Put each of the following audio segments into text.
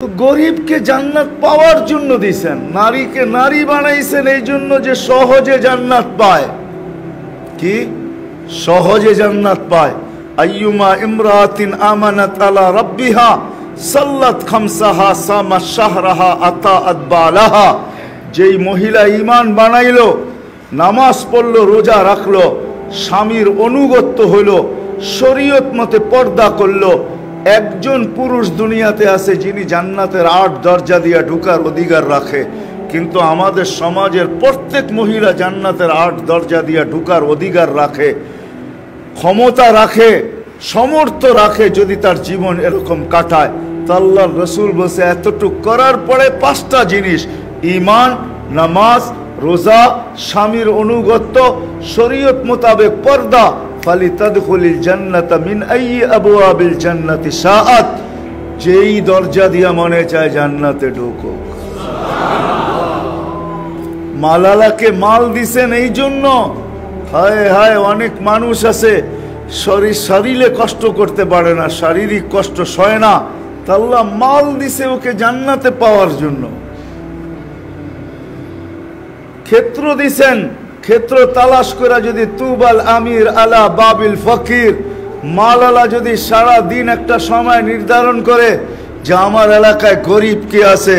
গরিবকে জান্নাত পাওয়ার জন্য দিয়েছেন, নারীকে নারী বানাইছেন এই জন্য যে সহজে জান্নাত পায়। কি সহজে জান্নাত পায়? আইয়ুমা ইমরাতিন আমানাত আলা রাব্বিহা সাল্লাত খামসাহা সামা শাহরাহা আতাআত বালাহা। যেই মহিলা ঈমান বানাইলো, নামাজ পড়লো, রোজা রাখলো, স্বামীর অনুগত্য হইল, শরীয়ত মতে পর্দা করলো, একজন পুরুষ দুনিয়াতে আছে যিনি জান্নাতের ৮ দরজা দিয়ে ঢোকার অধিকার রাখে। কিন্তু আমাদের সমাজের প্রত্যেক মহিলা জান্নাতের ৮ দরজা দিয়ে ঢোকার অধিকার রাখে, ক্ষমতা রাখে, সমর্থ রাখে। যদি তার জীবন এরকম কাটায় তো আল্লাহর রাসূল বলছে এতটুক করার পরে ৫টা জিনিস, ঈমান, নামাজ, রোজা, স্বামীর অনুগত্য, শরীয়ত মোতাবেক পর্দা, ফালিতাদখুলিল জান্নাতা মিন আইয়ি আবওয়াবিল জান্নাতি শাআত। যেই দরজা দিয়া মনে চায় জান্নাতে ঢোকো। মালালাকে মাল দিছেন এই জন্য। হায় হায়, অনেক মানুষ আছে শরীরে কষ্ট করতে পারে না, শারীরিক কষ্ট সয় না, তা আল্লাহ মাল দিছে ওকে জান্নাতে পাওয়ার জন্য। ক্ষেত্র দিছেন, ক্ষেত্র তালাশ করে যদি তুবাল আমির আলা বাবিল ফকির, মালালা যদি সারা দিন একটা সময় নির্ধারণ করে যে আমার এলাকায় গরিব কে আছে,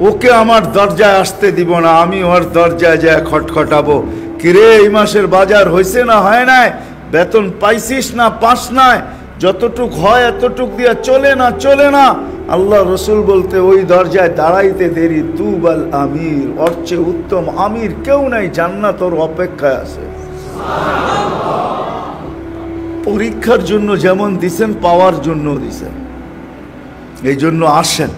ওকে আমার দরজায় আসতে দিব না, আমি ওর দরজায় যায় খটখটাবো। কিরে, এই মাসের বাজার হয়েছে না হয় নাই, বেতন পাইছিস না পাস নাই, যতটুক হয় এতটুক দিয়ে চলে না চলে না। আল্লাহ রসুল বলতে ওই দরজায় দাঁড়াইতে দেরি তুবাল আমির, ওর চেয়ে উত্তম আমির কেউ নাই, জান্নাত ওর অপেক্ষায় আছে। পরীক্ষার জন্য যেমন দিছেন, পাওয়ার জন্য দিছেন। এই জন্য আসেন,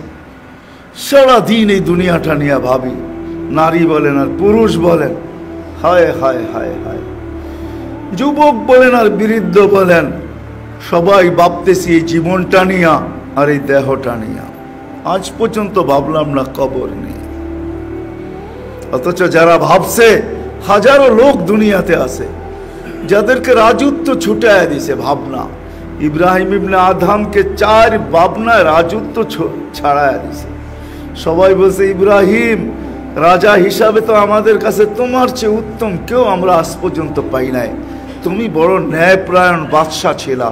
সারাদিন এই দুনিয়াটা নিয়ে ভাবি, নারী বলেন আর পুরুষ বলেন, হায় হায় হায় হায়, যুবক বলেন আর বৃদ্ধ বলেন, সবাই ভাবতেছি এই জীবনটা নিয়া আর এই দেহটা নিয়া। আজ পর্যন্ত ভাবলাম না কবর নিয়ে। অথচ যারা ভাবছে, হাজারো লোক দুনিয়াতে আছে যাদেরকে রাজত্ব ছুটায় দিছে ভাবনা। ইব্রাহিম ইবনে আদহামকে 4 ভাবনায় রাজত্ব ছাড়ায় দিছে। সবাই বলছে ইব্রাহিম রাজা হিসাবে তো আমাদের কাছে তোমার চেয়ে উত্তম কেউ আমরা আজ পর্যন্ত পাই নাই। তুমি বড় ন্যায়পরায়ণ বাদশা ছিলা,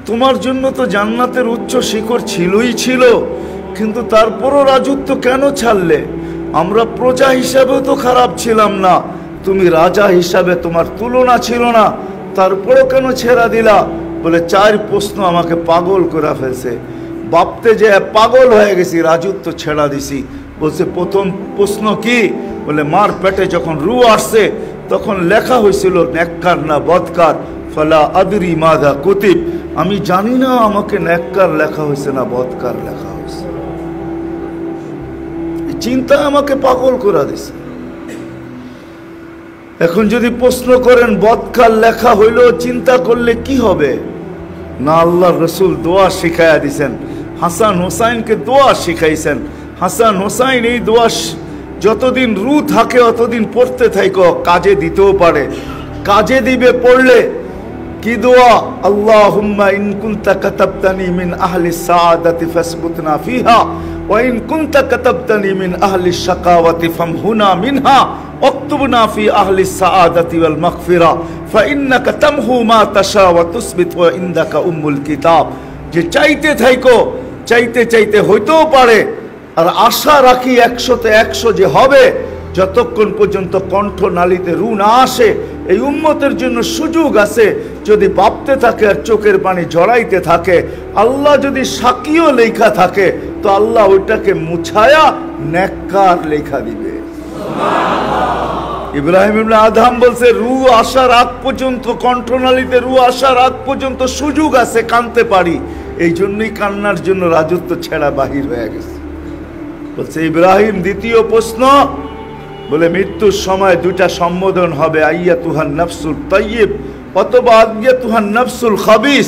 তোমার জন্য তো জান্নাতের উচ্চ শিখর ছিলই ছিল, কিন্তু তারপরও রাজত্ব কেন ছাড়লে? আমরা প্রজা হিসাবেও তো খারাপ ছিলাম না, তুমি রাজা হিসাবে তোমার তুলনা ছিল না, তারপরও কেন ছেড়া দিলা? বলে 4 প্রশ্ন আমাকে পাগল করে ফেলছে। ভাবতে যে পাগল হয়ে গেছি, রাজত্ব ছেড়া দিছি। বলছে প্রথম প্রশ্ন কি? বলে মার পেটে যখন রু আসছে তখন লেখা হয়েছিল নেককার না বদকার, ফালা আদরি মাদা কুতিব, আমি জানি না আমাকে নেককার লেখা হয়েছে না বদকার লেখা হয়েছে। চিন্তা আমাকে পাগল করে দিছে। এখন যদি প্রশ্ন করেন বদকার লেখা হইল, চিন্তা করলে কি হবে? না, আল্লাহর রাসূল দোয়া শিখাইয়া দিছেন, হাসান হোসাইনকে দোয়া শিখাইছেন। হাসান হোসাইন এই দোয়া যতদিন রু থাকে অতদিন পড়তে থাকো, কাজে দিতেও পারে, কাজে দিবে পড়লে। কি দোয়া? আল্লাহুম্মা ইন কুনতা কাতাবতানি মিন আহলি সাআদাতি ফাসবুতনা ফিহা ওয়া ইন কুনতা কাতাবতানি মিন আহলি শাকাওয়াতি ফামহুনা মিনহা ওয়াকতুবনা ফি আহলি সাআদাতি ওয়াল মাগফিরা ফাইন্নাকা তামহু মা তাশা ওয়া তুসবিত ওয়া ইনদাকা উম্মুল কিতাব। যে চাইতে থাকো, চাইতে চাইতে হইতেও পারে, আর আশা রাখি 100তে 100 যে হবে, যতক্ষণ পর্যন্ত কণ্ঠ নালীতে রু না আসে। এই উম্মতের জন্য সুযোগ আছে, যদি ভাবতে থাকে আর চোখের পানি ঝরাইতে থাকে, আল্লাহ যদি সাকিও লেখা থাকে তো আল্লাহ ওইটাকে মুছায়া নেককার লেখা দিবে। ইব্রাহিম ইবনে আদহাম বলছে রু আসার আগ পর্যন্ত, কণ্ঠনালীতে রু আসার আগ পর্যন্ত সুযোগ আছে, কাঁদতে পারি। এই জন্যই কান্নার জন্য রাজত্ব ছেড়া বাহির হয়ে গেছে। বলছে ইব্রাহিম দ্বিতীয় প্রশ্ন, বলে মৃত্যুর সময় 2টা সম্বোধন হবে, আইয়াতুহান নাফসুল তাইয়্যিব অথবা আইয়াতুহান নাফসুল খাবিস।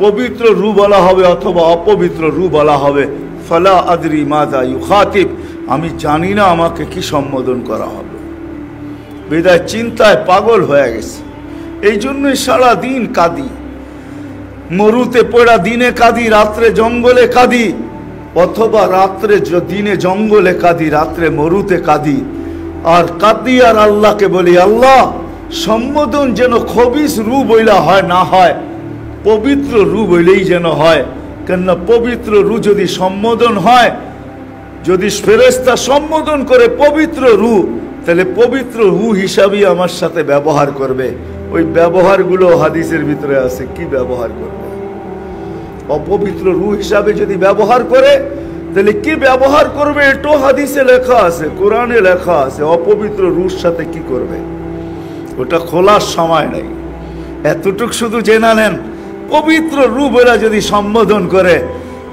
পবিত্র রু বলা হবে অথবা অপবিত্র রু বলা হবে। ফালা আদরি মাযা ইউখাতিব, আমি জানি না আমাকে কি সম্বোধন করা হবে। বিদায় চিন্তায় পাগল হয়ে গেছে। এই জন্যই সারা দিন কাঁদি, মরুতে পড়া দিনে কাঁদি, রাত্রে জঙ্গলে কাঁদি। অথবা রাত্রে দিনে জঙ্গলে কাঁদি, রাত্রে মরুতে কাঁদি, আর কাঁদি আর আল্লাহকে বলি, আল্লাহ সম্বোধন যেন খবিস রূ বইলা হয় না হয়, পবিত্র রূ বইলেই যেন হয়। কেননা পবিত্র রূ যদি সম্বোধন হয়, যদি ফেরেশতা সম্বোধন করে পবিত্র রূ, তাহলে পবিত্র রূ হিসাবেই আমার সাথে ব্যবহার করবে। ওই ব্যবহারগুলো হাদিসের ভিতরে আছে। কি ব্যবহার করবে? অপবিত্র রূ হিসাবে যদি ব্যবহার করে, তাহলে কি ব্যবহার করবে এটাও হাদিসে লেখা আছে, কোরআনে লেখা আছে। অপবিত্র রূর সাথে কি করবে ওটা খোলার সময় নেই। এতটুক শুধু জেনে নেন, পবিত্র রূ বলে যদি সম্বোধন করে,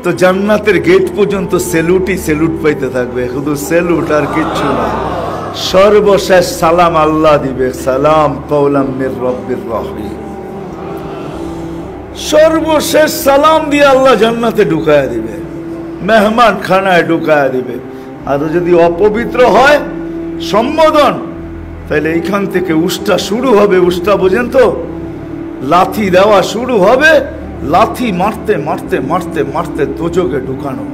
তো জান্নাতের গেট পর্যন্ত সেলুটই সেলুট পাইতে থাকবে, শুধু সেলুট আর কিচ্ছু না। সর্বশেষ সালাম আল্লাহ দিবে, সালাম কওলাম মির রব্বির রহিম। সর্বশেষ সালাম দিয়ে আল্লাহ জান্নাতে ঢুকায়া দিবে, মেহমান খানায় ঢুকায়া দিবে। আর যদি অপবিত্র হয় সম্বোধন, তাহলে এইখান থেকে উষ্টা শুরু হবে। উষ্টা বোঝেন তো? লাথি দেওয়া শুরু হবে, লাথি মারতে মারতে মারতে মারতে দোজখে ঢুকানো।